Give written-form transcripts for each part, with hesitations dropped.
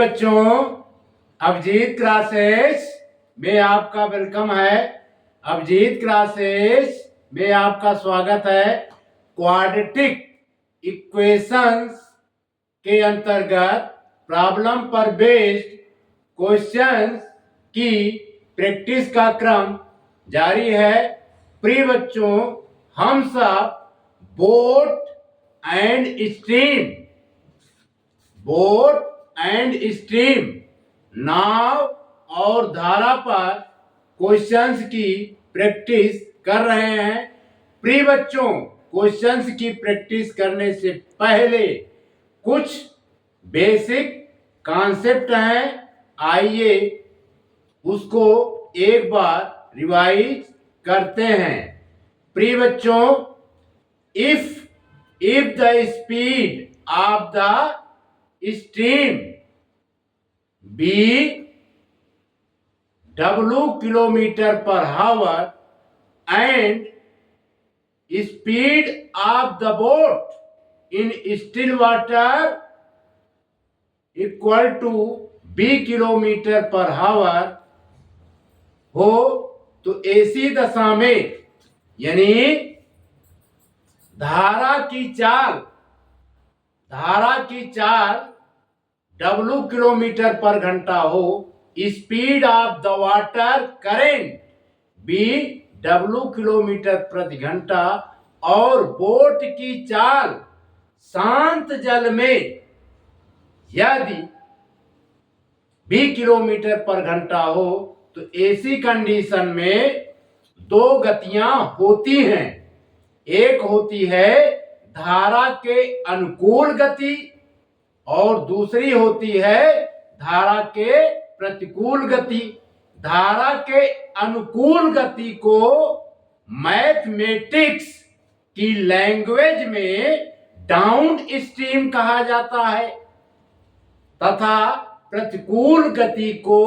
बच्चों, अभिजीत क्लासेस में आपका वेलकम है। अभिजीत क्लासेस में आपका स्वागत है। क्वाड्रेटिक इक्वेशंस के अंतर्गत प्रॉब्लम पर बेस्ड क्वेश्चंस की प्रैक्टिस का क्रम जारी है। प्रिय बच्चों, हम सब बोट एंड स्ट्रीम नाव और धारा पर क्वेश्चंस की प्रैक्टिस कर रहे हैं। प्रिय बच्चों, क्वेश्चंस की प्रैक्टिस करने से पहले कुछ बेसिक कॉन्सेप्ट हैं, आइए उसको एक बार रिवाइज करते हैं। प्रिय बच्चों, if the speed of the stream be w kilometer per hour and speed of the boat in still water equal to b kilometre per हावर हो, तो ऐसी दशा में यानी धारा की चाल w किलोमीटर पर घंटा हो, speed of the water current भी w किलोमीटर प्रति घंटा, और बोट की चाल शांत जल में यदि b किलोमीटर पर घंटा हो, तो ऐसी कंडीशन में दो गतियां होती हैं। एक होती है धारा के अनुकूल गति और दूसरी होती है धारा के प्रतिकूल गति। धारा के अनुकूल गति को मैथमेटिक्स की लैंग्वेज में डाउन स्ट्रीम कहा जाता है तथा प्रतिकूल गति को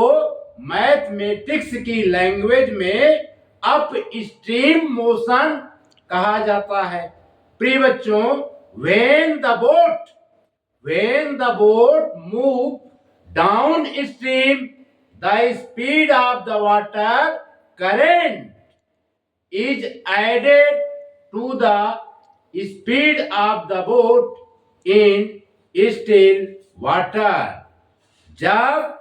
मैथमेटिक्स की लैंग्वेज में अप स्ट्रीम मोशन कहा जाता है। प्रिय बच्चों, when the boat move downstream, the speed of the water current is added to the speed of the boat in still water। जब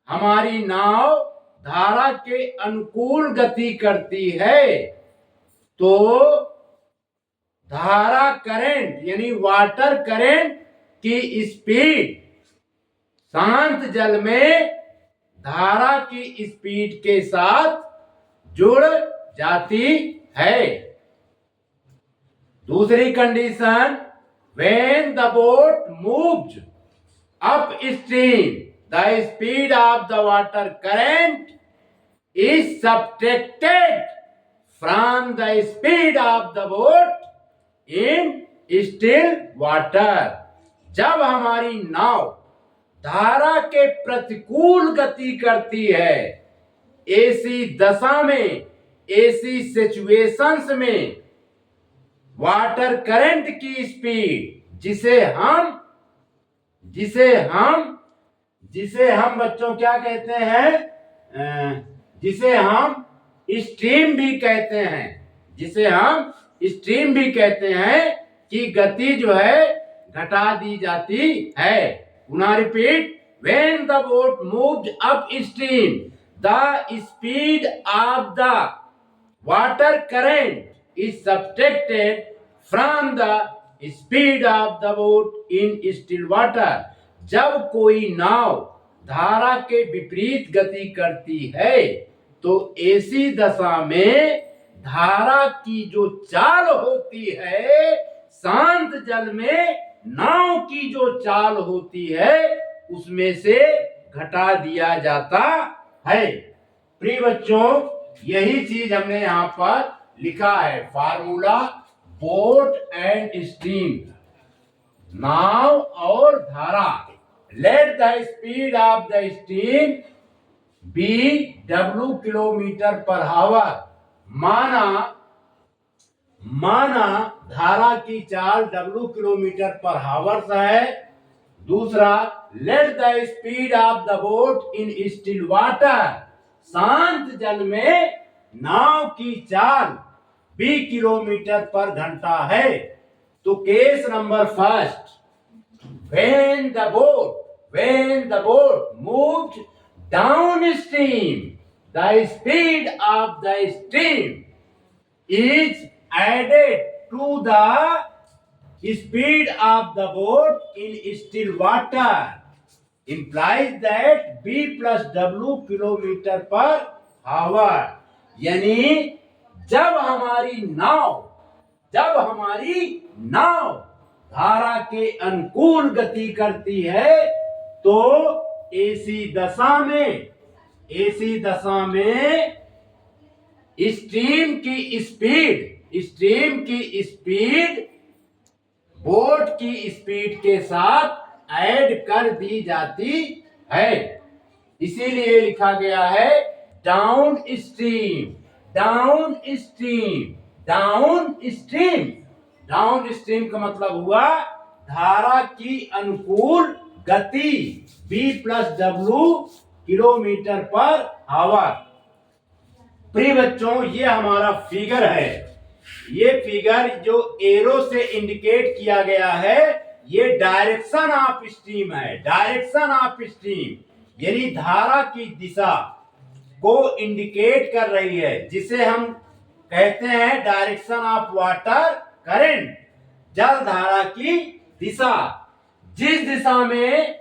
हमारी नाव धारा के अनुकूल गति करती है तो धारा करंट यानी वाटर करंट की स्पीड शांत जल में धारा की स्पीड के साथ जुड़ जाती है। दूसरी condition, when the boat moves upstream, the speed of the water current is subtracted from the speed of the boat in still water। जब हमारी नाव धारा के प्रतिकूल गति करती है, ऐसी दशा में, ऐसी सिचुएशंस में वाटर करंट की स्पीड जिसे हम बच्चों क्या कहते हैं, जिसे हम स्ट्रीम भी कहते हैं कि गति जो है घटा दी जाती है। पुनः repeat, when the boat moved upstream, the speed of the water current is subtracted from the speed of the boat in still water। जब कोई नाव धारा के विपरीत गति करती है तो ऐसी दशा में धारा की जो चाल होती है, शांत जल में नाव की जो चाल होती है, उसमें से घटा दिया जाता है। प्रिय बच्चों, यही चीज हमने यहाँ पर लिखा है, फार्मूला बोट एंड स्ट्रीम, नाव और धारा। Let the speed of the stream be w kilometre per hour. माना धारा की चाल w किलोमीटर पर हावर है। दूसरा, late the speed of the boat in still water, शांत जल में नाव की चाल 20 किलोमीटर पर घंटा है। तो case number first, when the boat moved downstream, the speed of the stream is added to the speed of the boat in still water, implies that B plus W kilometre per hour. यानी जब हमारी नाव धारा के अनुकूल गति करती है तो ऐसी दशा में स्ट्रीम की स्पीड बोट की स्पीड के साथ ऐड कर दी जाती है। इसीलिए लिखा गया है डाउन स्ट्रीम। डाउन स्ट्रीम का मतलब हुआ धारा की अनुकूल गति B plus W kilometre per our. प्रिय बच्चों, ये हमारा फिगर है। ये फिगर जो एरो से इंडिकेट किया गया है, ये डायरेक्शन ऑफ स्ट्रीम है। डायरेक्शन ऑफ स्ट्रीम यानी धारा की दिशा को इंडिकेट कर रही है, जिसे हम कहते हैं डायरेक्शन ऑफ वाटर करंट, जल धारा की दिशा। जिस दिशा में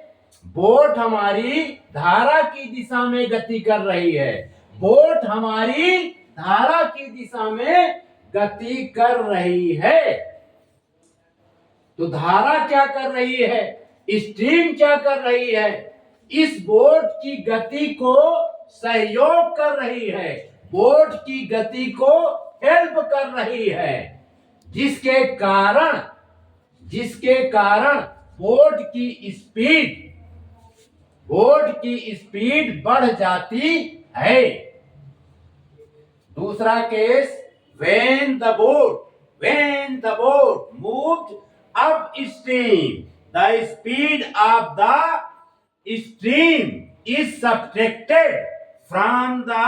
बोट हमारी धारा की दिशा में गति कर रही है, बोट हमारी धारा की दिशा में गति कर रही है। तो धारा क्या कर रही है, स्ट्रीम क्या कर रही है, इस बोट की गति को सहयोग कर रही है, बोट की गति को हेल्प कर रही है, जिसके कारण बोट की स्पीड बढ़ जाती है। दूसरा case, when the boat moved upstream, the speed of the stream is subtracted from the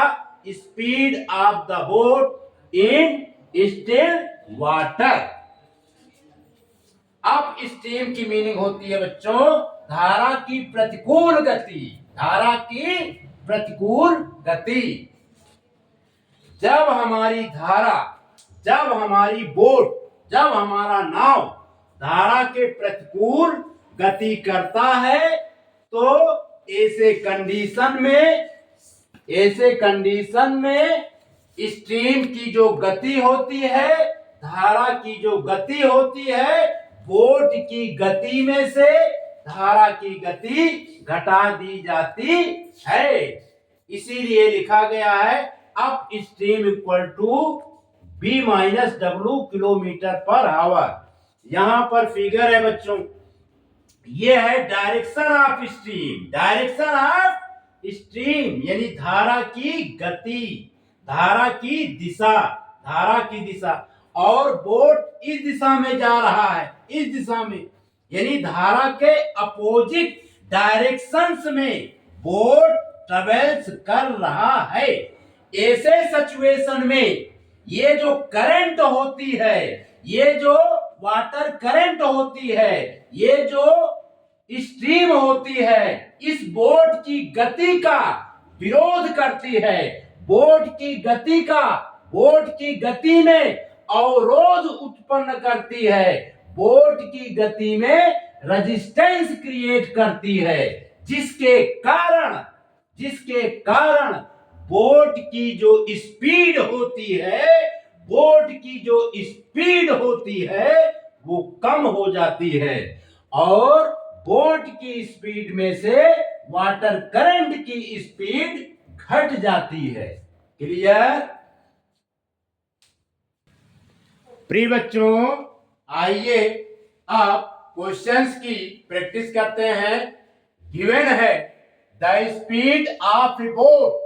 speed of the boat in still water। अब स्ट्रीम की मीनिंग होती है बच्चों धारा की प्रतिकूल गति। जब हमारा नाव धारा के प्रतिकूल गति करता है तो ऐसे कंडीशन में स्ट्रीम की जो गति होती है, धारा की जो गति होती है, बोट की गति में से धारा की गति घटा दी जाती है। इसीलिए लिखा गया है upstream equal to B minus W kilometre per hour. यहां पर फिगर है बच्चों, ये है डायरेक्शन ऑफ स्ट्रीम यानी धारा की गति, धारा की दिशा। और बोट इस दिशा में जा रहा है, इस दिशा में यानी धारा के अपोजिट डायरेक्शंस में बोट ट्रेवल्स कर रहा है। ऐसे सिचुएशन में ये जो करंट होती है, ये जो वाटर करंट होती है, ये जो स्ट्रीम होती है, इस बोट की गति का विरोध करती है। बोट की गति में अवरोध उत्पन्न करती है, बोट की गति में रेजिस्टेंस क्रिएट करती है, जिसके कारण बोट की जो स्पीड होती है वो कम हो जाती है और बोट की स्पीड में से वाटर करंट की स्पीड घट जाती है। क्लियर? प्रिय बच्चों, आइए आप क्वेश्चंस की प्रैक्टिस करते हैं। गिवन है the speed of a boat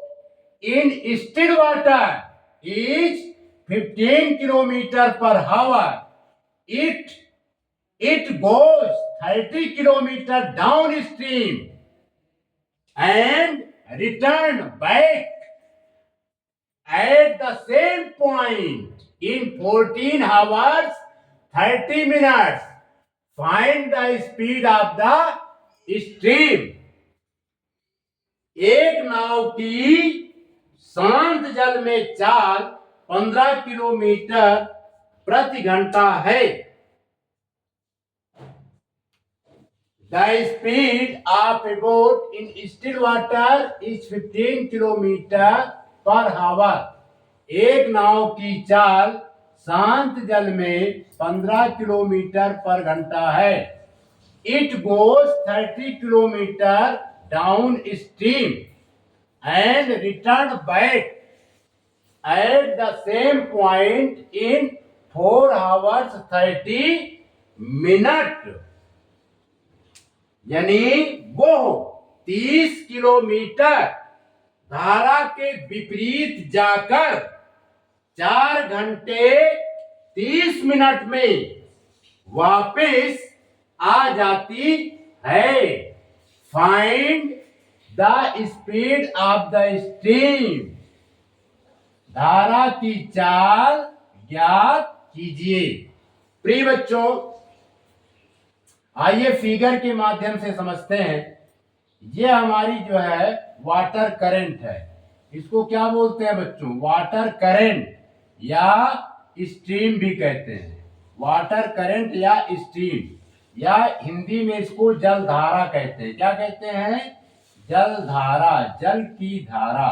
in still water is 15 kilometre per hour. It goes 30 kilometer downstream and return back at the same point in 14 hours 30 minutes. Find the speed of the stream. एक नाव की शांत जल में चाल 15 kilometre प्रति घंटा है. The speed of a boat in still water is 15 kilometer per hour. एक नाव की चाल शांत जल में 15 किलोमीटर पर घंटा है. It goes 30 kilometer downstream and return back at the same point in 4 hours 30 minutes. यानी वो 30 किलोमीटर धारा के विपरीत जाकर 4 घंटे 30 मिनट में वापस आ जाती है. Find the speed of the stream. धारा की चाल ज्ञात कीजिए. प्रिय बच्चों, आइए फिगर के माध्यम से समझते हैं. ये हमारी जो है वाटर करंट है. इसको क्या बोलते हैं बच्चों? वाटर करंट या स्ट्रीम भी कहते हैं. वाटर करंट या स्ट्रीम, या हिंदी में इसको जल धारा कहते हैं. क्या कहते हैं? जल धारा, जल की धारा.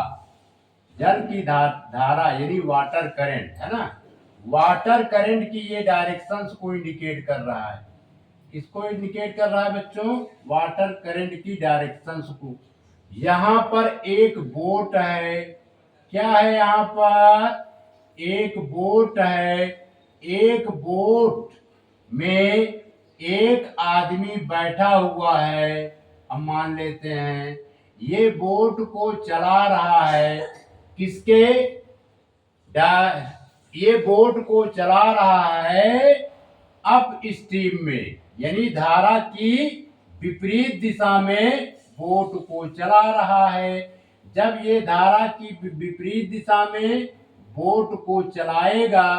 जल की धारा यानी वाटर करंट है ना. वाटर करंट की ये डायरेक्शंस को इंडिकेट कर रहा है. किसको इंडिकेट कर रहा है बच्चों? वाटर करंट की डायरेक्शंस को. यहाँ पर एक बोट है. क्या है यहाँ पर? एक बोट है. एक बोट में एक आदमी बैठा हुआ है. हम मान लेते हैं ये बोट को चला रहा है. किसके? ये बोट को चला रहा है अप स्ट्रीम में, यानी धारा की विपरीत दिशा में बोट को चला रहा है. जब ये धारा की विपरीत दिशा में बोट को चलाएगा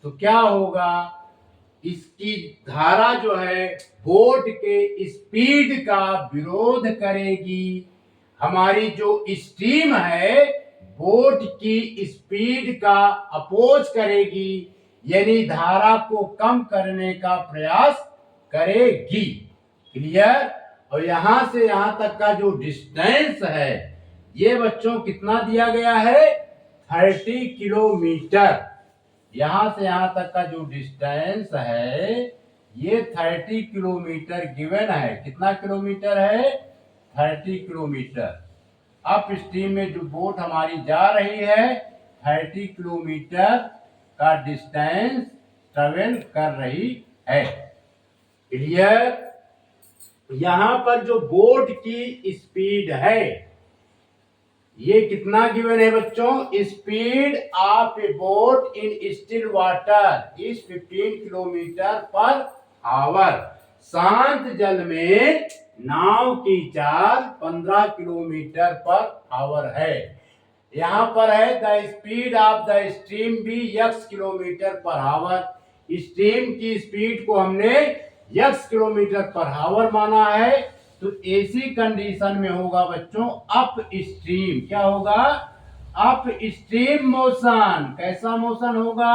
तो क्या होगा? इसकी धारा जो है बोट के स्पीड का विरोध करेगी. हमारी जो स्ट्रीम है बोट की स्पीड का अपोज करेगी, यानी धारा को कम करने का प्रयास करेगी. क्लियर? और यहां से यहां तक का जो डिस्टेंस है ये बच्चों कितना दिया गया है? 30 किलोमीटर. यहां से यहां तक का जो डिस्टेंस है ये 30 किलोमीटर गिवन है. कितना किलोमीटर है? 30 किलोमीटर. अप स्ट्रीम में जो बोट हमारी जा रही है 30 किलोमीटर का डिस्टेंस ट्रेवल कर रही है. क्लियर? यहां पर जो बोट की स्पीड है ये कितना गिवन है बच्चों? Speed of a boat in still water is 15 kilometre per hour. शांत जल में नाव की चाल 15 किलोमीटर पर आवर है. यहाँ पर है the speed of the stream भी x kilometre per our. Stream की स्पीड को हमने x किलोमीटर पर आवर माना है. तो ऐसी कंडीशन में होगा बच्चों अप स्ट्रीम. क्या होगा? Up stream motion. कैसा मोशन होगा?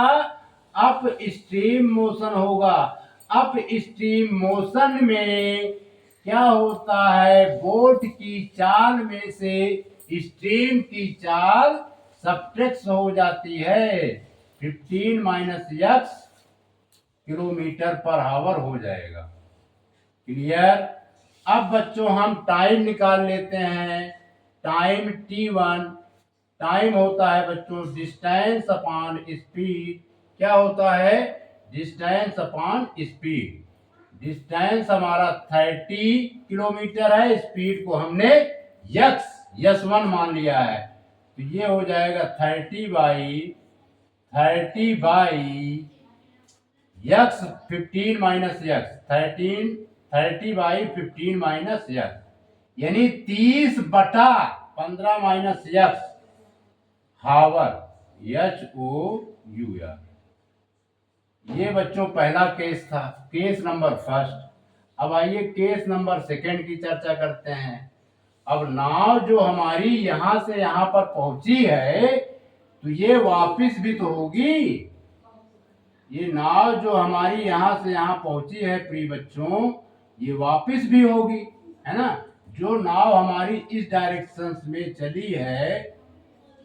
अप स्ट्रीम मोशन होगा. अप स्ट्रीम मोशन में क्या होता है? बोट की चाल में से स्ट्रीम की चाल सब्ट्रैक्ट हो जाती है. 15 minus x kilometre per our हो जाएगा. क्लियर? अब बच्चों हम टाइम निकाल लेते हैं. टाइम t1 टाइम होता है बच्चों डिस्टेंस अपॉन स्पीड. क्या होता है? Distance upon speed. डिस्टेंस हमारा 30 किलोमीटर है. स्पीड को हमने s1 मान लिया है. तो ये हो जाएगा 30 by x 15 minus x 13 30/15 minus x, यानी 30/15 माइनस यक्स हावर, HOUR। ये बच्चों पहला केस था, केस नंबर फर्स्ट। अब आइए केस नंबर सेकंड की चर्चा करते हैं। अब नाव जो हमारी यहां से यहां पर पहुंची है, तो ये वापस भी तो होगी। ये नाव जो हमारी यहां से यहां पहुंची है प्रिय बच्चों, ये वापस भी होगी, है ना। जो नाव हमारी इस डायरेक्शन में चली है,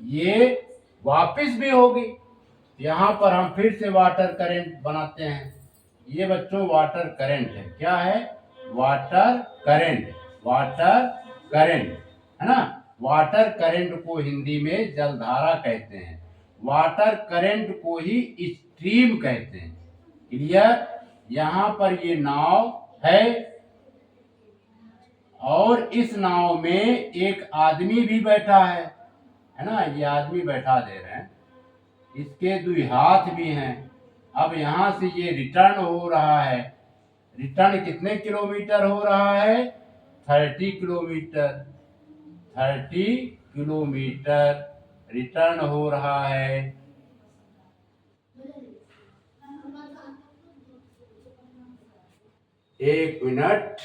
ये वापस भी होगी। यहाँ पर हम फिर से वाटर करंट बनाते हैं। ये बच्चों वाटर करंट है। क्या है? Water current. वाटर करंट, है ना। वाटर करंट को हिंदी में जलधारा कहते हैं। वाटर करंट को ही स्ट्रीम कहते हैं। क्लियर? यहाँ पर ये नाव है और इस नाव में एक आदमी भी बैठा है ना। ये आदमी बैठा दे रहे हैं, इसके 2 हाथ भी हैं। अब यहां से ये रिटर्न हो रहा है। रिटर्न कितने किलोमीटर हो रहा है? 30 किलोमीटर। 30 किलोमीटर रिटर्न हो रहा है। एक मिनट,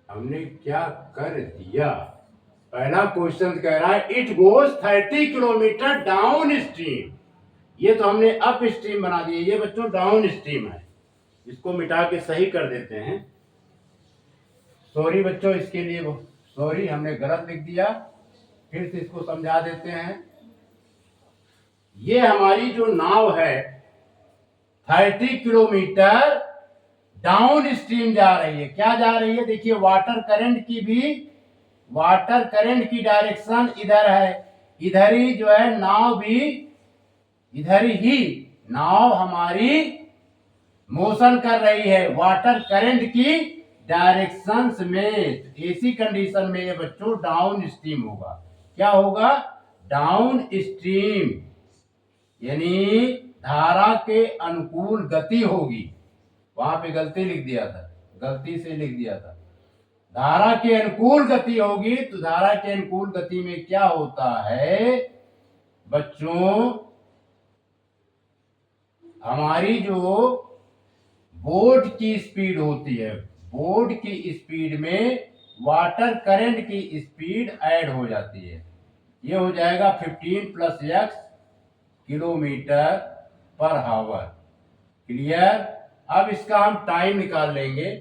हमने क्या कर दिया? पहला क्वेश्चन कह रहा है it goes 30 kilometre downstream. ये तो हमने अप स्ट्रीम बना दिया, ये बच्चों डाउन स्ट्रीम है। इसको मिटा के सही कर देते हैं। सॉरी बच्चों, इसके लिए सॉरी, हमने गलत लिख दिया। फिर से इसको समझा देते हैं। ये हमारी जो नाव है 30 किलोमीटर डाउन स्ट्रीम जा रही है। क्या जा रही है? देखिए वाटर करंट की डायरेक्शन इधर है। इधर ही जो है नाव भी, इधर ही नाव हमारी मोशन कर रही है वाटर करंट की डायरेक्शंस में। ऐसी कंडीशन में ये बच्चों डाउन स्ट्रीम होगा। क्या होगा? डाउन स्ट्रीम, यानी धारा के अनुकूल गति होगी। वहां पे गलती लिख दिया था, गलती से लिख दिया था। धारा के अनुकूल गति होगी। तो धारा के अनुकूल गति में क्या होता है बच्चों? हमारी जो बोट की स्पीड होती है, बोट की स्पीड में वाटर करंट की स्पीड ऐड हो जाती है। ये हो जाएगा 15 + x किलोमीटर पर हावर। क्लियर? अब इसका हम टाइम निकाल लेंगे।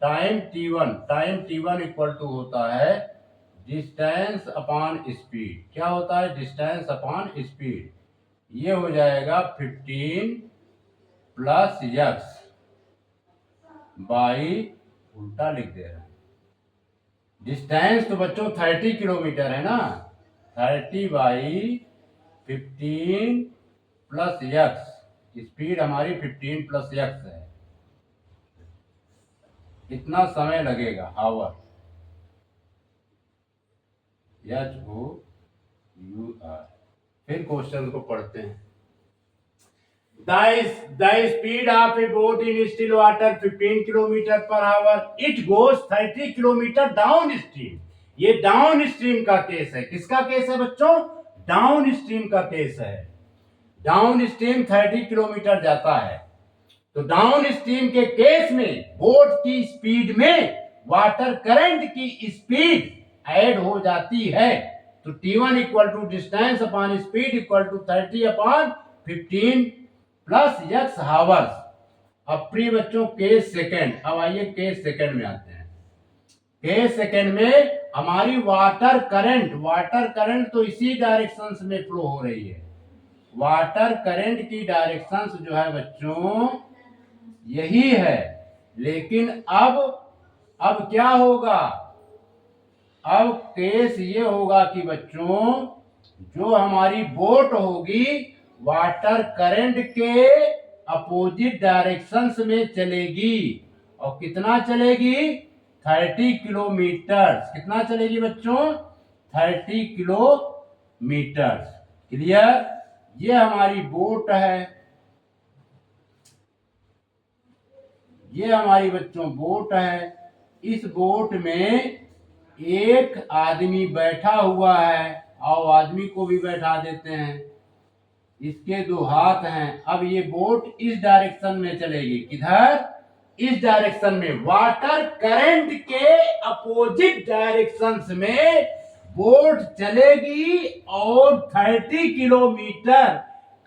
टाइम t1 इक्वल टू होता है डिस्टेंस अपॉन स्पीड। क्या होता है? Distance upon speed. ये हो जाएगा 15 + x बाई, उल्टा लिख दे रहे हैं। डिस्टेंस तो बच्चों 30 किलोमीटर है ना। 30/15 + x, स्पीड हमारी 15 + x है। कितना समय लगेगा? हावर, HOUR। फिर क्वेश्चन को पढ़ते हैं। The speed of a boat in still water 15 kilometre per hour. It goes 30 kilometre downstream. ये डाउन स्ट्रीम का केस है। किसका केस है बच्चों? डाउन स्ट्रीम का केस है। डाउन स्ट्रीम 30 किलोमीटर जाता है। तो डाउन स्ट्रीम के केस में बोट की स्पीड में वाटर करंट की स्पीड ऐड हो जाती है। तो T1 equal to distance upon speed equal to 30/15 + x hours. अब प्रिय बच्चों केस सेकंड। अब आइए केस सेकंड में आते हैं। केस सेकंड में हमारी वाटर करंट तो इसी डायरेक्शन में फ्लो हो रही है। वाटर करंट की डायरेक्शन जो है बच्चों यही है। लेकिन अब क्या होगा? अब केस ये होगा कि बच्चों जो हमारी बोट होगी वाटर करंट के अपोजिट डायरेक्शंस में चलेगी। और कितना चलेगी? 30 किलोमीटर। कितना चलेगी बच्चों? 30 किलोमीटर। क्लियर? ये हमारी बोट है। ये हमारी बच्चों बोट है। इस बोट में एक आदमी बैठा हुआ है। आओ आदमी को भी बैठा देते हैं। इसके दो हाथ हैं। अब ये बोट इस डायरेक्शन में चलेगी। किधर? इस डायरेक्शन में। वाटर करंट के अपोजिट डायरेक्शंस में बोट चलेगी और 30 किलोमीटर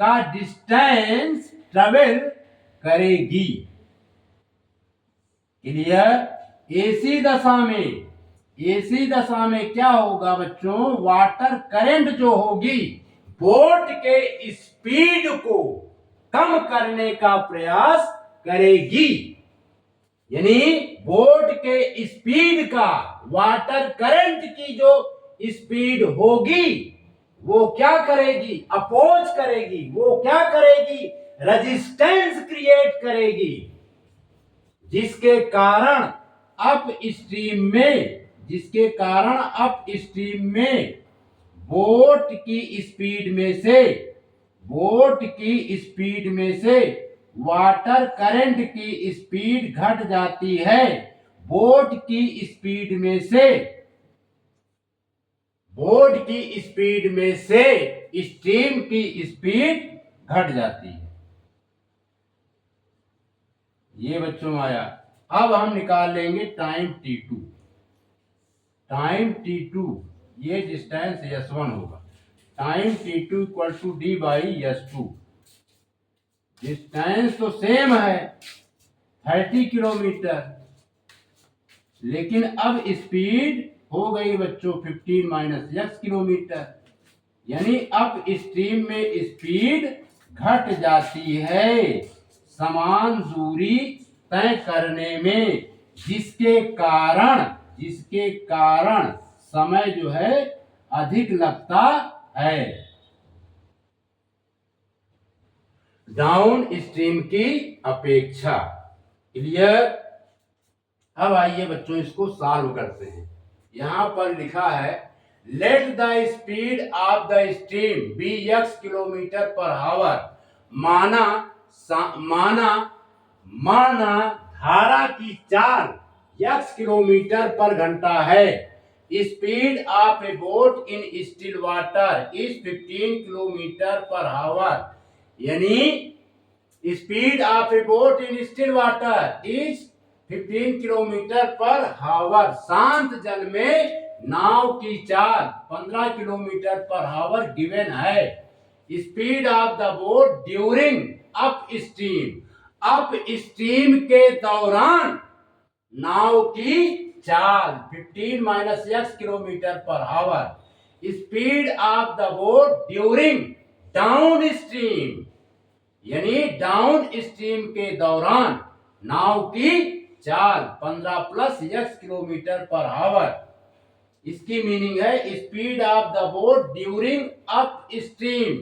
का डिस्टेंस ट्रेवल करेगी। क्लियर? एसी दशा में क्या होगा बच्चों? वाटर करंट जो होगी बोट के स्पीड को कम करने का प्रयास करेगी। यानी बोट के स्पीड का वाटर करंट की जो स्पीड होगी वो क्या करेगी? अपोज करेगी। वो क्या करेगी? रेजिस्टेंस क्रिएट करेगी, जिसके कारण अप स्ट्रीम में बोट की स्पीड में से वाटर करंट की स्पीड घट जाती है। बोट की स्पीड में से स्ट्रीम की स्पीड घट जाती है। ये बच्चों आया। अब हम निकाल लेंगे टाइम t2। टाइम t2 ये डिस्टेंस s1 होगा। Time t2 equal to d by s2। Distance तो सेम है 30 किलोमीटर, लेकिन अब स्पीड हो गई बच्चों 15 माइनस x किलोमीटर। यानी अब स्ट्रीम में स्पीड घट जाती है समान दूरी तय करने में, जिसके कारण समय जो है अधिक लगता है डाउन स्ट्रीम की अपेक्षा। क्लियर? अब आइए बच्चों इसको सॉल्व करते हैं। यहां पर लिखा है let the speed of the stream be x kilometre per hour. माना धारा की चाल x किलोमीटर पर घंटा है। Speed of a boat in still water is 15 kilometre per hour. यानी speed of a boat in still water is 15 kilometre per hour. शांत जल में नाव की चाल 15 किलोमीटर पर आवर गिवन है। Speed of the boat during upstream के दौरान नाव की चाल 15 minus x kilometre per our. Speed of the boat during down stream, यानी डाउन स्ट्रीम के दौरान नाव की चाल 15 plus x kilometre per our. इसकी मीनिंग है speed of the boat during up stream,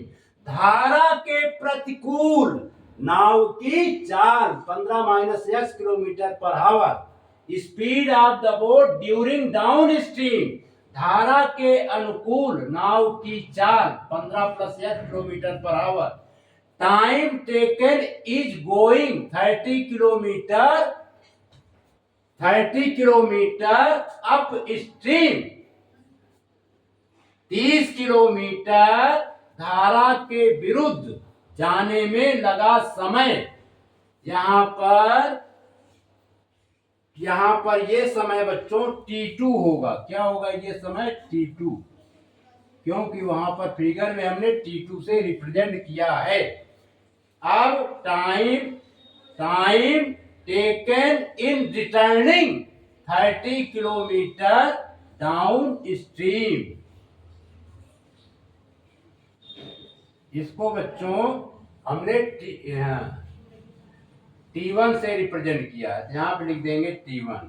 धारा के प्रतिकूल नाव की चाल 15 minus x kilometre per our. Speed of the boat during down stream, धारा के अनुकूल नाव की चाल 15 plus x kilometre per our. Time taken is going 30 kilometre upstream. 30 kilometre धारा के विरुद्ध जाने में लगा समय। यहां पर ये समय बच्चों t2 होगा। क्या होगा ये समय? t2, क्योंकि वहां पर फिगर में हमने t2 से रिप्रेजेंट किया है। अब time taken in returning 30 kilometre down stream. इसको बच्चों हमने T1 से रिप्रेजेंट किया है। यहां पे लिख देंगे T1।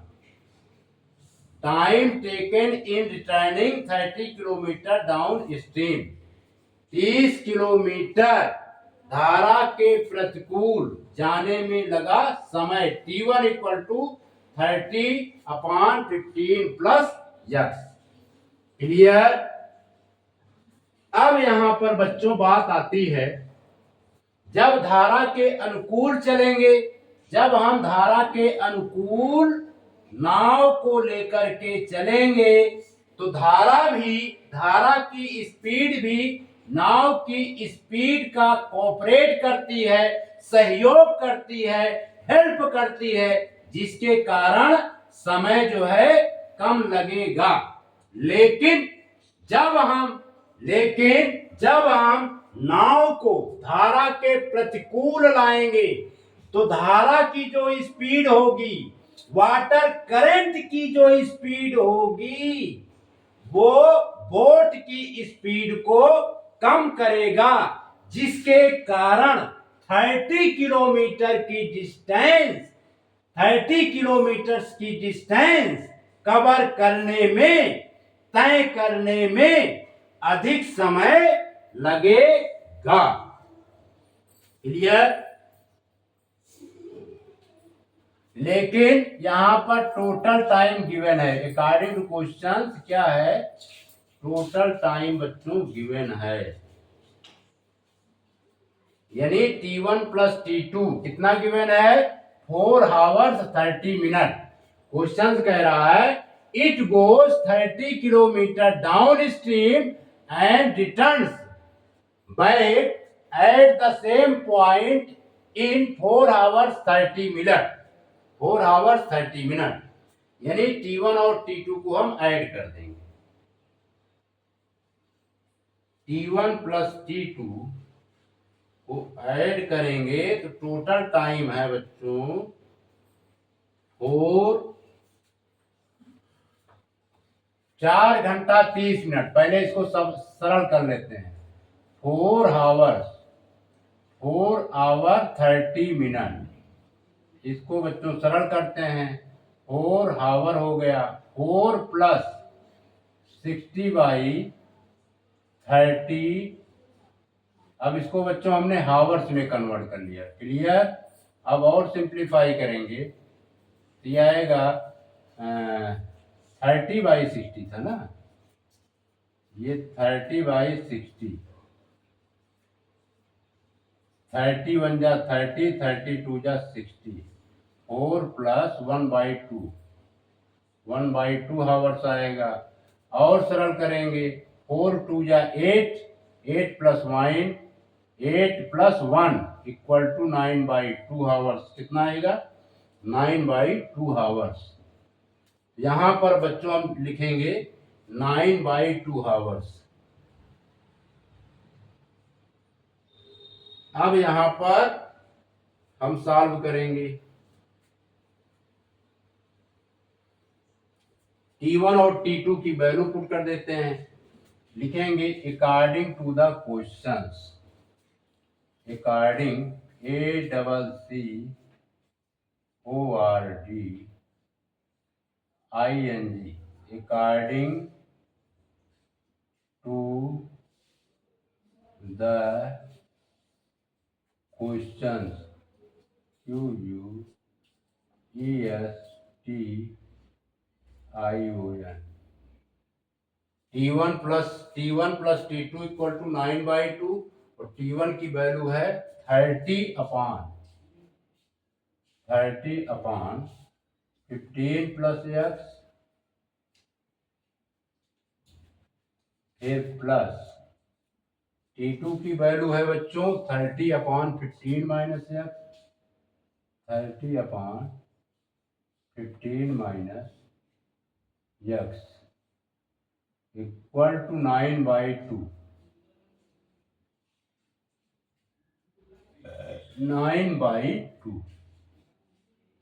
Time taken in returning 30 kilometre downstream. 30 kilometre धारा के प्रतिकूल जाने में लगा समय। T1 equal to 30/15 plus x। Clear? अब यहां पर बच्चों बात आती है, जब धारा के अनुकूल चलेंगे जब हम धारा के अनुकूल नाव को लेकर के चलेंगे तो धारा की स्पीड भी नाव की स्पीड का कोऑपरेट करती है, सहयोग करती है, हेल्प करती है, जिसके कारण समय जो है कम लगेगा। लेकिन जब हम नाव को धारा के प्रतिकूल लाएंगे तो धारा की जो स्पीड होगी, वाटर करंट की जो स्पीड होगी, वो बोट की स्पीड को कम करेगा, जिसके कारण 30 किलोमीटर की डिस्टेंस कवर तय करने में अधिक समय लगेगा। क्लियर? लेकिन यहां पर टोटल टाइम गिवन है। अकॉर्डिंग टू क्वेश्चन क्या है? टोटल टाइम बच्चों गिवन है, यानी T1 प्लस T2 कितना गिवन है? 4 आवर्स 30 मिनट। क्वेश्चन कह रहा है it goes 30 kilometre down stream and returns back at the same point in 4 hours 30 minute. 4 hours 30 minute, यानी T1 और T2 को हम ऐड कर देंगे। T1 प्लस T2 को ऐड करेंगे तो टोटल टाइम है बच्चों 4 घंटा 30 मिनट। पहले इसको सब सरल कर लेते हैं। 4 आवर 30 मिनट, इसको बच्चों सरल करते हैं। 4 आवर हो गया 4 प्लस 60/30। अब इसको बच्चों हमने हावर्स में कन्वर्ट कर लिया। क्लियर? अब और सिंप्लीफाई करेंगे तो ये आएगा 30/60 था ना, ये 30/60। 30 1 जा 30, 32 जा 60, 4 प्लस 1/2, 1/2 हावर्स आएगा। और सरल करेंगे 4 2 जा 8, 8 प्लस 1 इक्वल टू 9/2 हावर्स। कितना आएगा? 9/2 हावर्स। यहां पर बच्चों हम लिखेंगे 9/2 हावर्स। अब यहां पर हम सॉल्व करेंगे। T1 और T2 की वैल्यू पुट कर देते हैं। लिखेंगे according to the questions, according ACCORDING, according to the questions, QUESTION। T1 plus T2 equal to 9/2 और T1 की वैल्यू है 30/15 प्लस x, फिर प्लस T2 की वैल्यू है बच्चों 30/15 minus x, 30/15 minus x equal to 9/2। 9/2।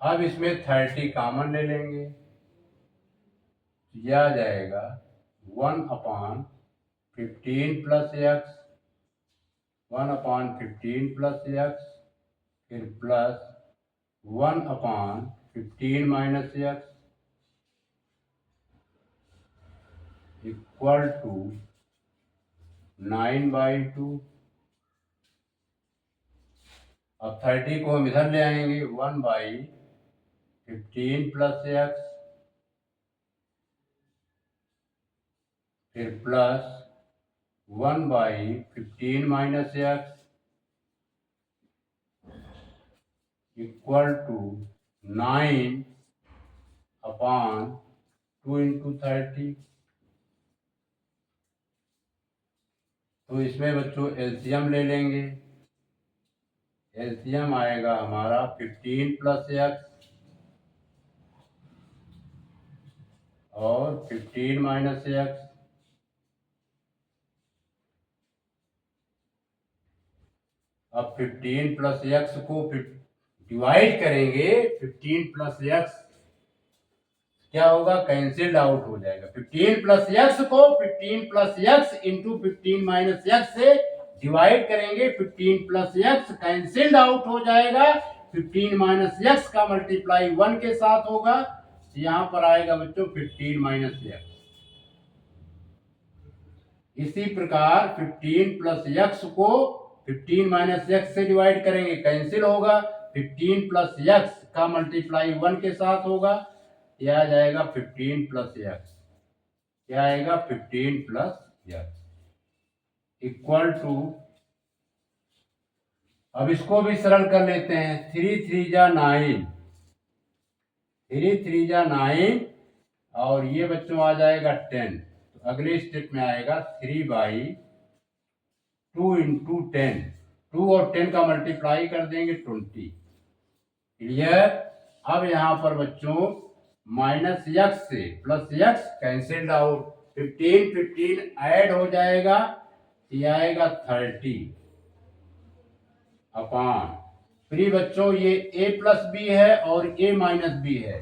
अब इसमें 30 कॉमन ले लेंगे, यह आ जाएगा 1/15 प्लस x, 1/15 प्लस x, फिर plus 1/15 minus x equal to 9/2। अब 30 को हम इधर ले आएंगे, 1/15 प्लस x, फिर plus 1/15 minus x equal to 9/2 into 30। तो इसमें बच्चों एलसीएम ले लेंगे। एलसीएम आएगा हमारा 15 प्लस एक्स और 15 माइनस एक्स। अब 15 प्लस एक्स को डिवाइड करेंगे। 15 प्लस एक्स क्या होगा, कैंसिल्ड आउट हो जाएगा। 15 प्लस एक्स को 15 plus x into 15 minus x से डिवाइड करेंगे। 15 प्लस एक्स कैंसिल्ड आउट हो जाएगा। 15 माइनस एक्स का मल्टीप्लाई 1 के साथ होगा। यहां पर आएगा बच्चों 15 माइनस एक्स। इसी प्रकार 15 प्लस एक्स को 15 माइनस एक्स से डिवाइड करेंगे, कैंसिल होगा। 15 प्लस एक्स का मल्टीप्लाई 1 के साथ होगा। यह आ जाएगा 15 प्लस एक्स। क्या आएगा, 15 प्लस एक्स इक्वल टू, अब इसको भी सरल कर लेते हैं। 3 3 जा 9, 3 3 जा 9 और ये बच्चों आ जाएगा 10। तो अगले स्टेप में आएगा 3/2 इंटू 10। 2 और 10 का मल्टीप्लाई कर देंगे 20। क्लियर। अब यहां पर बच्चों माइनस एक्स से plus x cancelled out. 15 15 add हो जाएगा, ये आएगा 30/। फिर बच्चों ये a प्लस बी है और a माइनस बी है।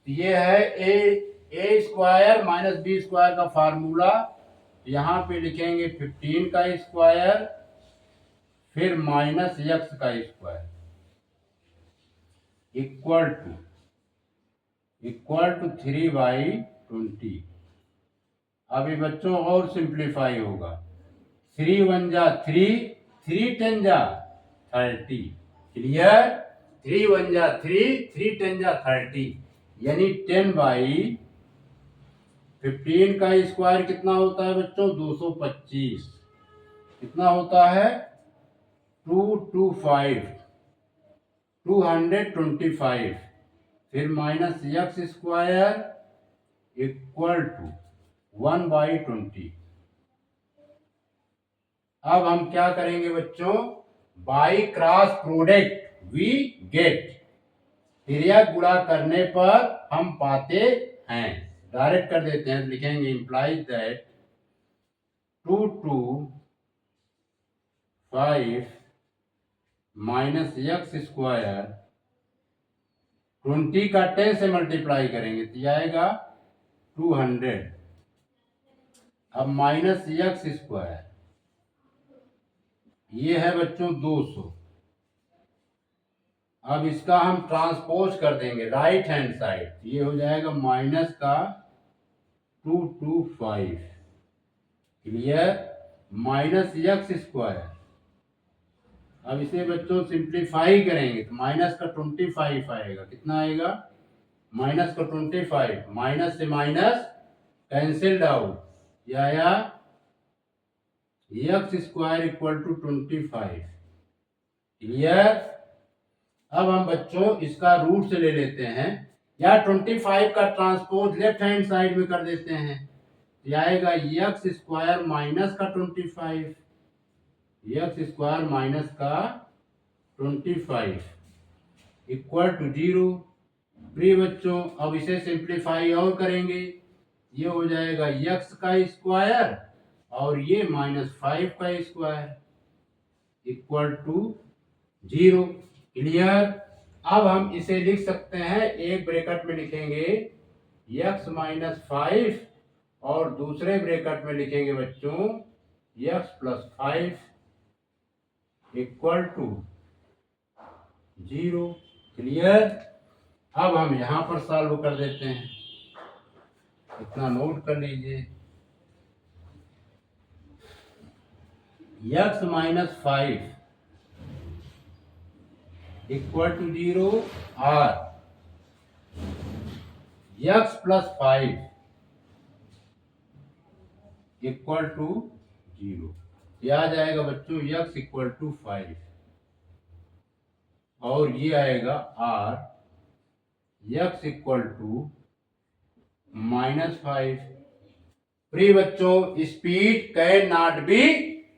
ये है ए स्क्वायर माइनस बी स्क्वायर का फार्मूला। यहाँ पे लिखेंगे 15 का स्क्वायर फिर माइनस एक्स का स्क्वायर इक्वल टू 3/20। अभी बच्चों और सिंप्लीफाई होगा। 3 1 जा 3, 3 10 जा 30। क्लियर। 3 1 जा 3, 3 10 जा 30, यानी 10/15 का स्क्वायर कितना होता है बच्चों, 225। कितना होता है, 225। फिर minus X square equal to 1/20। अब हम क्या करेंगे बच्चों, by cross product we get. क्रिया गुणा करने पर हम पाते हैं। डायरेक्ट कर देते हैं, लिखेंगे implies that 2 2 5 minus X square 20 का 10 से मल्टीप्लाई करेंगे तो आएगा 200। अब माइनस एक्स स्क्वायर ये है बच्चों 200। अब इसका हम ट्रांसपोज कर देंगे राइट हैंड साइड, ये हो जाएगा माइनस का 225। क्लियर। माइनस एक्स स्क्वायर, अब इसे बच्चों सिंप्लीफाई करेंगे तो माइनस का 25 आएगा। कितना आएगा, माइनस का 25। माइनस से माइनस कैंसिल्ड आउट, यह आया X square equal to 25। Clear. अब हम बच्चों इसका रूट से ले लेते हैं, या 25 का ट्रांसपोज लेफ्ट हैंड साइड में कर देते हैं। यह आएगा एक्स स्क्वायर माइनस का 25, एक्स स्क्वायर माइनस का 25 इक्वल टू 0। प्रिय बच्चों अब इसे सिंप्लीफाई और करेंगे, ये हो जाएगा एक्स का स्क्वायर और ये -5 का स्क्वायर इक्वल टू 0। क्लियर। अब हम इसे लिख सकते हैं, एक ब्रैकेट में लिखेंगे x -5 और दूसरे ब्रैकेट में लिखेंगे बच्चों x + 5 इक्वल टू 0। क्लियर। अब हम यहां पर सॉल्व कर देते हैं, इतना नोट कर लीजिए। x -5 इक्वल टू 0 और x + 5 इक्वल टू 0। यह आ जाएगा बच्चों x = 5। और ये आएगा आर, x इक्वल टू -5। प्रिय बच्चों, speed can not be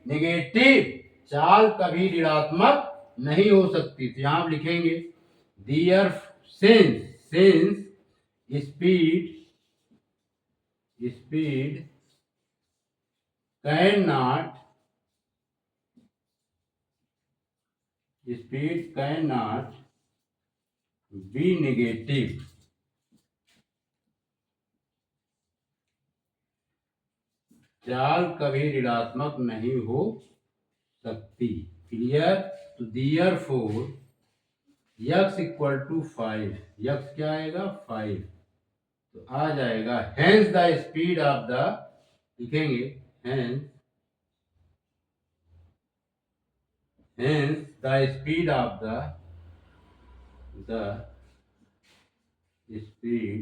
negative, चाल कभी ऋणात्मक नहीं हो सकती। तो यहां आप लिखेंगे there since speed can not be negative, चाल कभी ऋणात्मक नहीं हो सकती। क्लियर? तो therefore x equal to 5, x क्या आएगा 5, तो आ जाएगा hence the speed of the, लिखेंगे hence the speed of the stream,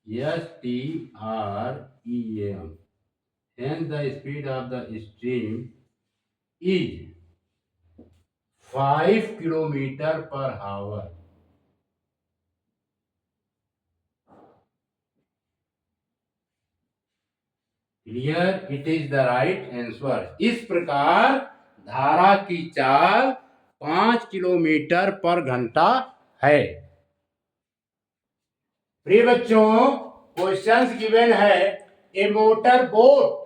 STREAM, hence the speed of the stream is 5 kilometer per hour. Here it is the right answer. इस प्रकार धारा की चाल 5 किलोमीटर पर घंटा है। प्रिय बच्चों, क्वेश्चंस गिवन है, a motor boat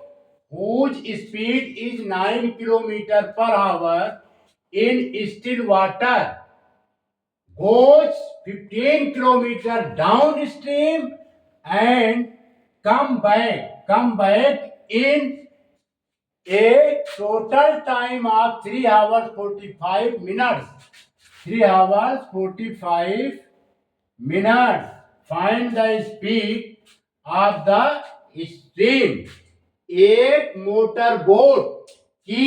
whose speed is 9 kilometer per hour in still water goes 15 kilometer downstream and come back in a total time of 3 hours 45 minutes. 3 hours 45 minutes. Find the speed of the stream. एक motor boat की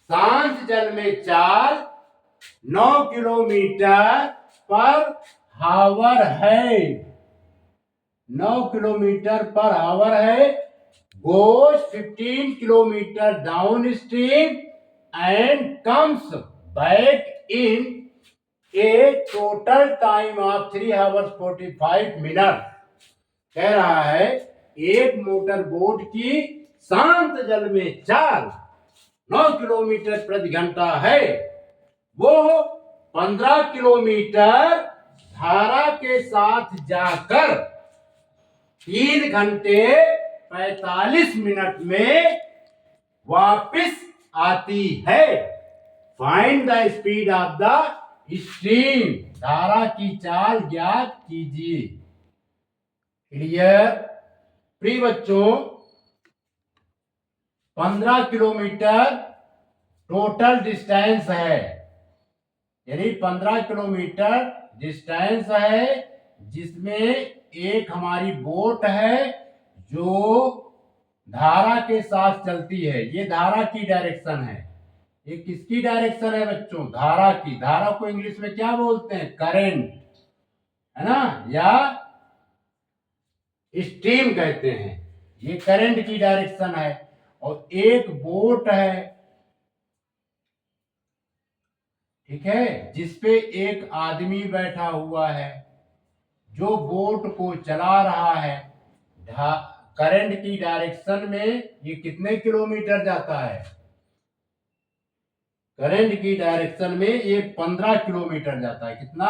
शांत जल में चाल 9 kilometre per हावर है, 9 kilometre per हावर है। goes 15 kilometer downstream and comes back in a total time of 3 hours 45 minutes. कह रहा है एक मोटर बोट की शांत जल में चाल 9 किलोमीटर प्रति घंटा है, वो 15 किलोमीटर धारा के साथ जाकर 3 घंटे 45 मिनट में वापस आती है। Find the speed of the stream, धारा की चाल ज्ञात कीजिए। क्लियर? प्रिय बच्चों, 15 किलोमीटर टोटल डिस्टेंस है, यानी 15 किलोमीटर डिस्टेंस है, जिसमें एक हमारी बोट है जो धारा के साथ चलती है। ये धारा की डायरेक्शन है। ये किसकी डायरेक्शन है बच्चों? धारा की। धारा को इंग्लिश में क्या बोलते हैं? करंट, है ना, या स्ट्रीम कहते हैं। ये करंट की डायरेक्शन है। और एक बोट है, ठीक है, जिसपे एक आदमी बैठा हुआ है जो बोट को चला रहा है। करंट की डायरेक्शन में ये कितने किलोमीटर जाता है? करंट की डायरेक्शन में ये 15 किलोमीटर जाता है। कितना?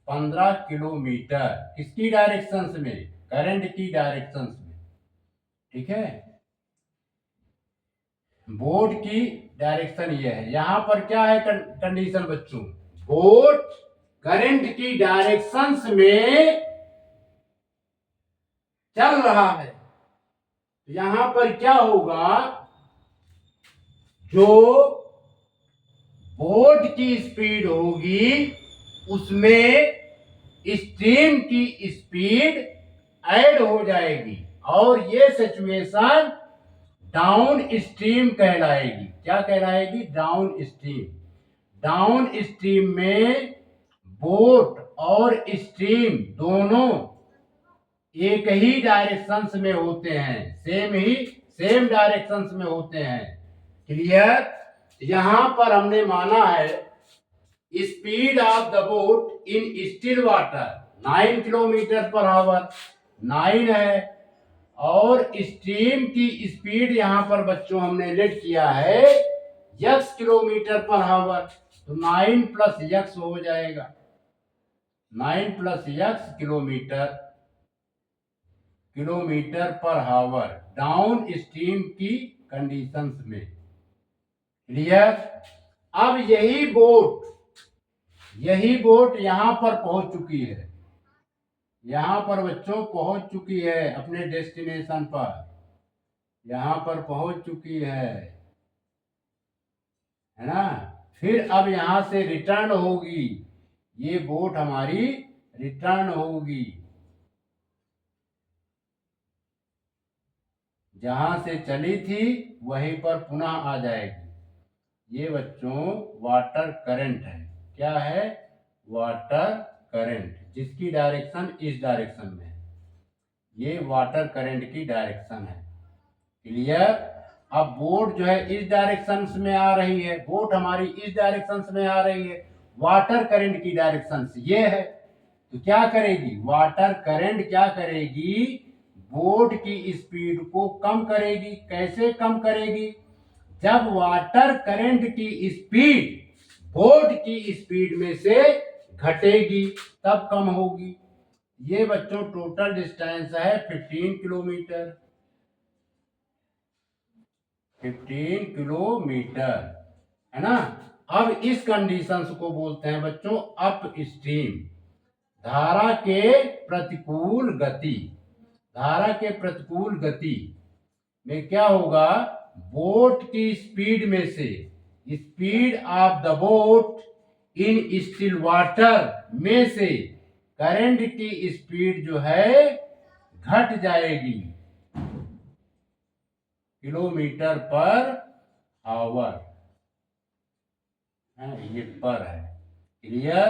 15 किलोमीटर। किसकी डायरेक्शन में? करंट की डायरेक्शन में। ठीक है, बोट की डायरेक्शन ये है। यहां पर क्या है कंडीशन बच्चों? बोट करंट की डायरेक्शन में चल रहा है। यहां पर क्या होगा? जो बोट की स्पीड होगी उसमें स्ट्रीम की स्पीड ऐड हो जाएगी और ये सिचुएशन डाउन स्ट्रीम कहलाएगी। क्या कहलाएगी? Downstream. डाउन स्ट्रीम में बोट और स्ट्रीम दोनों एक ही डायरेक्शंस में होते हैं, सेम डायरेक्शंस में होते हैं। क्लियर? यहां पर हमने माना है speed of the boat in still water 9 kilometre per our, 9 है, और स्ट्रीम की स्पीड यहां पर बच्चों हमने लेट किया है x किलोमीटर पर आवर, तो 9 प्लस x हो जाएगा, 9 plus x kilometre per our down stream की कंडीशंस में। क्लियर? अब यही बोट यहां पर पहुंच चुकी है, यहां पर बच्चों पहुंच चुकी है अपने डेस्टिनेशन पर, यहां पर पहुंच चुकी है ना। फिर अब यहां से रिटर्न होगी, ये बोट हमारी रिटर्न होगी, जहां से चली थी वहीं पर पुनः आ जाएगी। ये बच्चों वाटर करंट है। क्या है? वाटर करंट, जिसकी डायरेक्शन इस डायरेक्शन में है, ये वाटर करंट की डायरेक्शन है। क्लियर? अब बोट जो है इस डायरेक्शन में आ रही है, बोट हमारी इस डायरेक्शन में आ रही है, वाटर करंट की डायरेक्शन ये है, तो क्या करेगी वाटर करंट? क्या करेगी? बोट की स्पीड को कम करेगी। कैसे कम करेगी? जब वाटर करंट की स्पीड बोट की स्पीड में से घटेगी तब कम होगी। ये बच्चों टोटल डिस्टेंस है 15 किलोमीटर, 15 किलोमीटर, है ना। अब इस कंडीशंस को बोलते हैं बच्चों अप स्ट्रीम, धारा के प्रतिकूल गति। धारा के प्रतिकूल गति में क्या होगा? बोट की स्पीड में से, speed of the boat in still water में से करंट की स्पीड जो है घट जाएगी किलोमीटर पर आवर, ये पर है। क्लियर?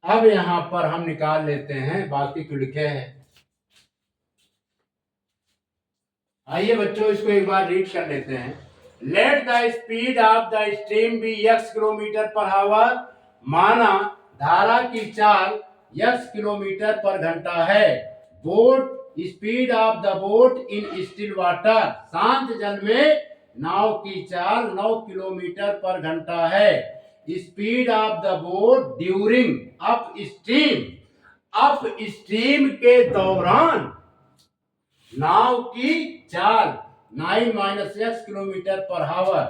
अब यहां पर हम निकाल लेते हैं बाकी तो लिखे हैं। आइए बच्चों इसको एक बार रीड कर लेते हैं। Let the speed of the stream be x kilometre per hour, माना धारा की चाल x किलोमीटर पर घंटा है। Boat speed of the boat in still water, शांत जल में नाव की चाल 9 किलोमीटर पर घंटा है। Speed of the boat during upstream के दौरान नाव की चाल 9 - x kilometre per our.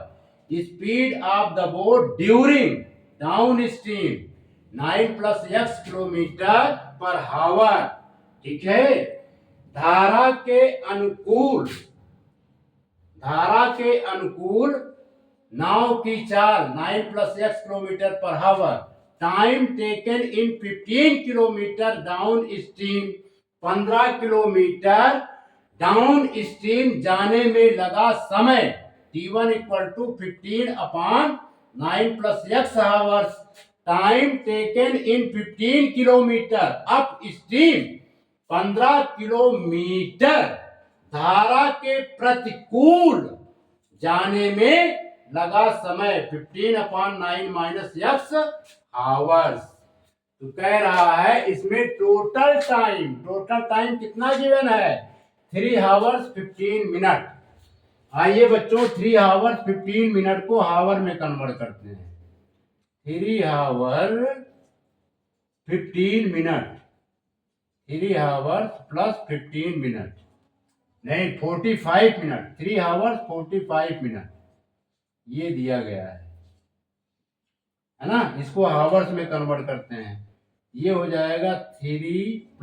Speed of the boat during down stream 9 + x kilometre per our. ठीक है? धारा के अनुकूल नाव की चाल 9 + x kilometre per our. Time taken in 15 kilometre down stream, 15 kilometre down stream जाने में लगा समय। T1 = 15/9 + x hours. Time taken इन 15 किलोमीटर अप स्ट्रीम, 15 किलोमीटर धारा के प्रतिकूल जाने में लगा समय 15/9 - x आवर्स। तो कह रहा है इसमें टोटल टाइम कितना गिवन है? 3 आवर्स 15 मिनट। आइए बच्चों 3 आवर्स 15 मिनट को आवर में कन्वर्ट करते हैं। 3 hour 15 minute, 3 hours plus 15 minute, नहीं 45 मिनट, 3 आवर्स 45 मिनट ये दिया गया है ना। इसको आवर्स में कन्वर्ट करते हैं, ये हो जाएगा 3 +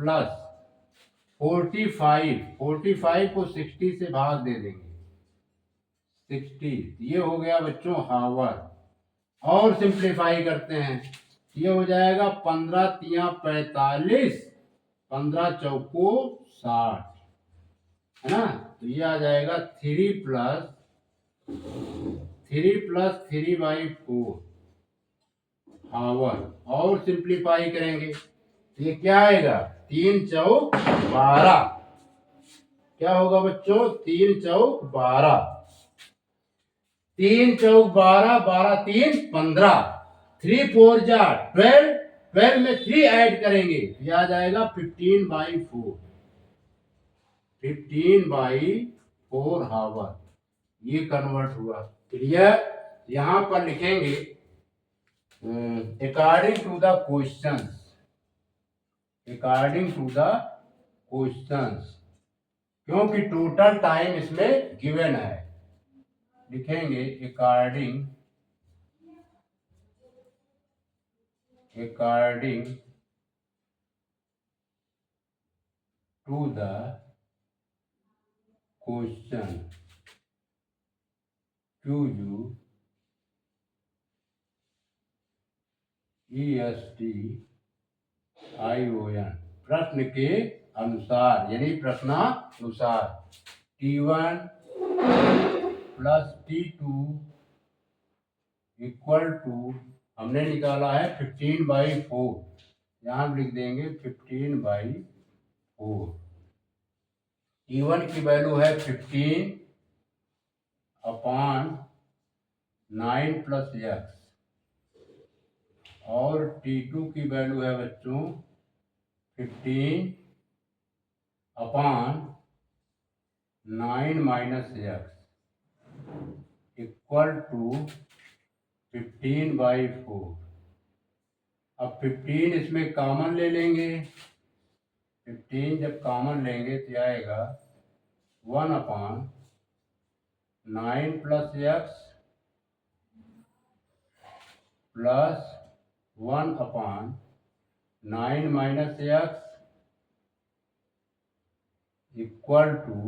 45 को 60 से भाग दे देंगे, 60, ये हो गया बच्चों आवर। और सिंप्लीफाई करते हैं, ये हो जाएगा 15 × 3 = 45, 15 × 4 = 60, है ना। तो ये आ जाएगा 3 + 3/4 हावर। और सिंप्लीफाई करेंगे ये क्या आएगा, 3 चौक 12। क्या होगा बच्चों, 3 चौक 12, 3 चौक 12, 12 3 15, 3 4 जा 12, 12 में 3 ऐड करेंगे ये आ जाएगा 15/4, 15/4 हावर। ये कन्वर्ट हुआ। क्लियर। यहां पर लिखेंगे according to the questions, according to the questions, क्योंकि टोटल टाइम इसमें गिवन है। लिखेंगे according to the question QUESTION, प्रश्न के अनुसार, यानी प्रश्नानुसार। T1 plus T2 equal to हमने निकाला है 15/4, यहां लिख देंगे 15/4। T1 की वैल्यू है 15/9 + x, और T2 की वैल्यू है बच्चों 15/9 - x इक्वल टू 15/4। अब 15 इसमें कॉमन ले लेंगे, 15 जब कॉमन लेंगे तो आएगा 1/9 + x plus 1/9 - x equal to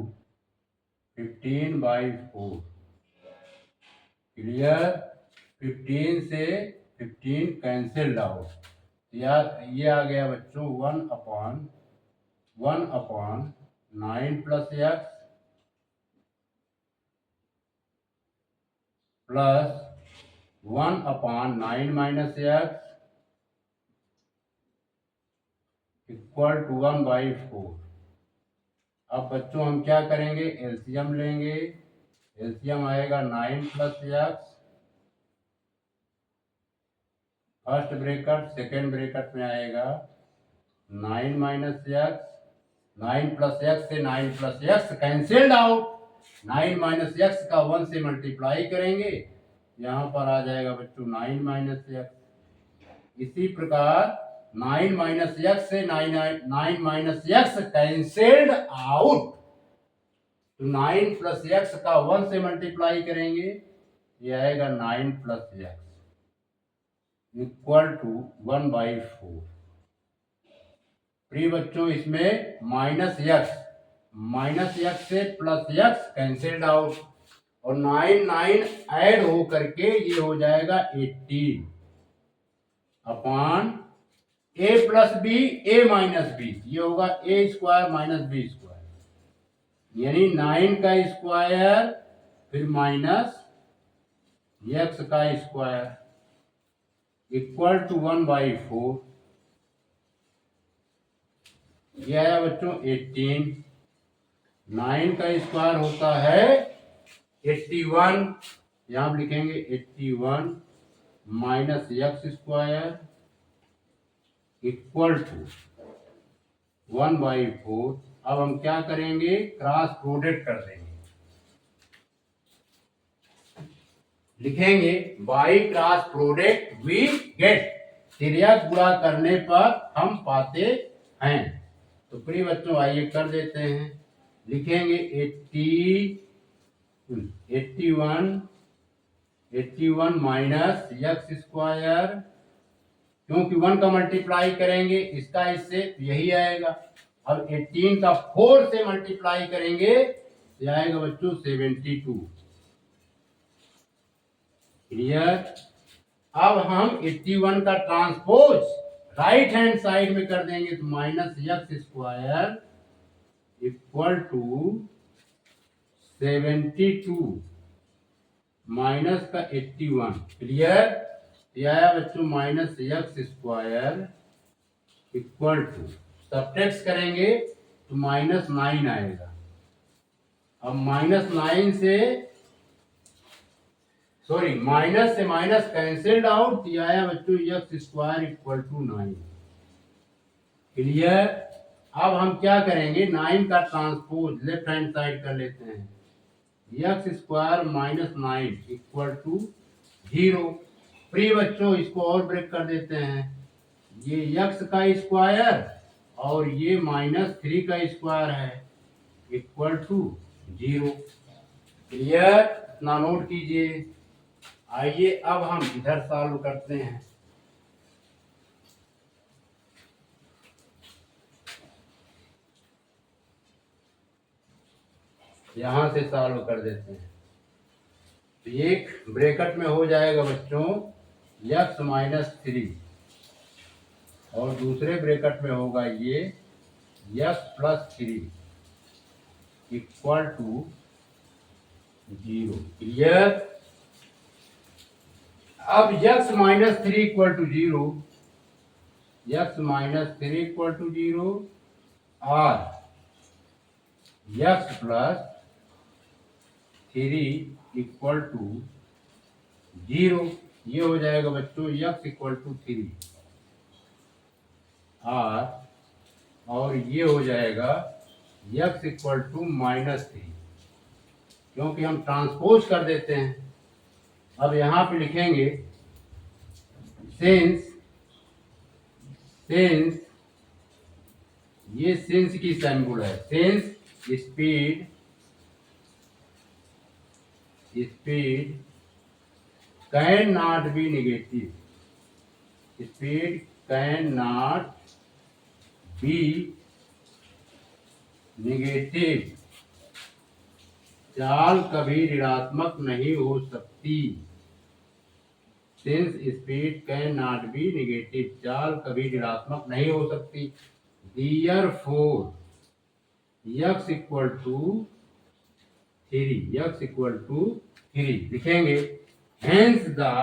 15/4। Clear. 15 से 15 कैंसिल्ड आउट, ये आ गया बच्चों 1/9 + x plus 1/9 - x equal to 1/4। अब बच्चों हम क्या करेंगे, एलसीएम लेंगे। एलसीएम आएगा 9 + x, first bracket, second bracket में आएगा 9 - x, 9 + x से 9 + x कैंसिल्ड आउट, 9 - x का 1 से मल्टीप्लाई करेंगे, यहाँ पर आ जाएगा बच्चों 9 - x। इसी प्रकार 9 - x से 9 - x कैंसिल्ड आउट, तो 9 + x का 1 से मल्टीप्लाई करेंगे, ये आएगा 9 + x इक्वल टू 1/4। प्रिय बच्चों इसमें -x से +x कैंसिल्ड आउट, और 9 ऐड हो करके ये हो जाएगा 18 upon a + b a - b, ये होगा a² - b², यानी 9 का स्क्वायर फिर माइनस x का स्क्वायर इक्वल टू 1/4। ये आया बच्चों 18। 9 का स्क्वायर होता है 81, यहां लिखेंगे 81 माइनस x² इक्वल टू 1/4। अब हम क्या करेंगे, क्रॉस प्रोडक्ट कर देंगे। लिखेंगे by cross product we get, तिर्यक गुणा करने पर हम पाते हैं। तो प्रिय बच्चों आइए कर देते हैं। लिखेंगे 81 माइनस x², क्योंकि 1 का मल्टीप्लाई करेंगे इसका इससे यही आएगा। अब 18 का 4 से मल्टीप्लाई करेंगे तो आएगा बच्चों 72। क्लियर। अब हम 81 का ट्रांसपोज राइट हैंड साइड में कर देंगे, तो -x² इक्वल टू 72 माइनस का 81। क्लियर। ये आया बच्चों minus X square equal to, subtract करेंगे तो -9 आएगा। अब -9 से सॉरी माइनस से माइनस कैंसिल्ड आउट, तो आया बच्चों X square equal to 9। Clear. अब हम क्या करेंगे, 9 का ट्रांसपोज लेफ्ट हैंड साइड कर लेते हैं। X square -9 equal to 0। प्रिय बच्चों इसको और ब्रेक कर देते हैं, ये एक्स का स्क्वायर और ये -3 का स्क्वायर है इक्वल टू 0। क्लियर, इतना नोट कीजिए। आइए अब हम इधर सॉल्व करते हैं। यहां से सॉल्व कर देते हैं। तो एक ब्रैकेट में हो जाएगा बच्चों x-3 और दूसरे ब्रैकेट में होगा ये x+3 इक्वल टू 0। क्लियर। अब x-3 equal to 0, x-3 equal to 0 और x+3 इक्वल टू 0। ये हो जाएगा बच्चों x इक्वल टू 3 और ये हो जाएगा x इक्वल टू -3, क्योंकि हम ट्रांसपोज कर देते हैं। अब यहाँ पे लिखेंगे सिंस ये सिंस की सिंबल है, since speed can not be negative, speed can not be negative, चाल कभी ऋणात्मक नहीं हो सकती। Since speed can not be negative, चाल कभी ऋणात्मक नहीं हो सकती। Therefore x इक्वल टू 3 लिखेंगे। Hence the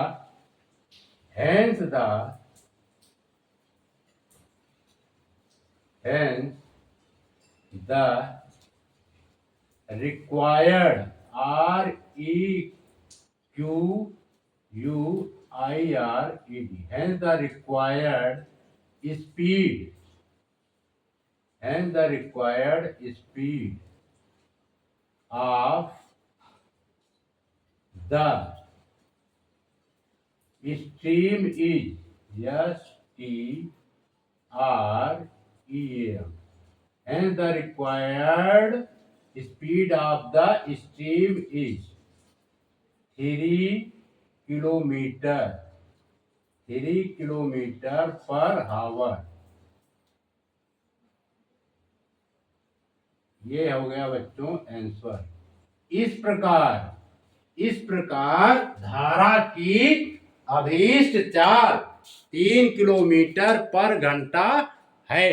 required hence the required speed of the stream is STREAM. Hence the required speed of the stream is 3 kilometre per our. ये हो गया बच्चों आंसर। इस प्रकार धारा की अभीष्ट चाल 3 किलोमीटर पर घंटा है।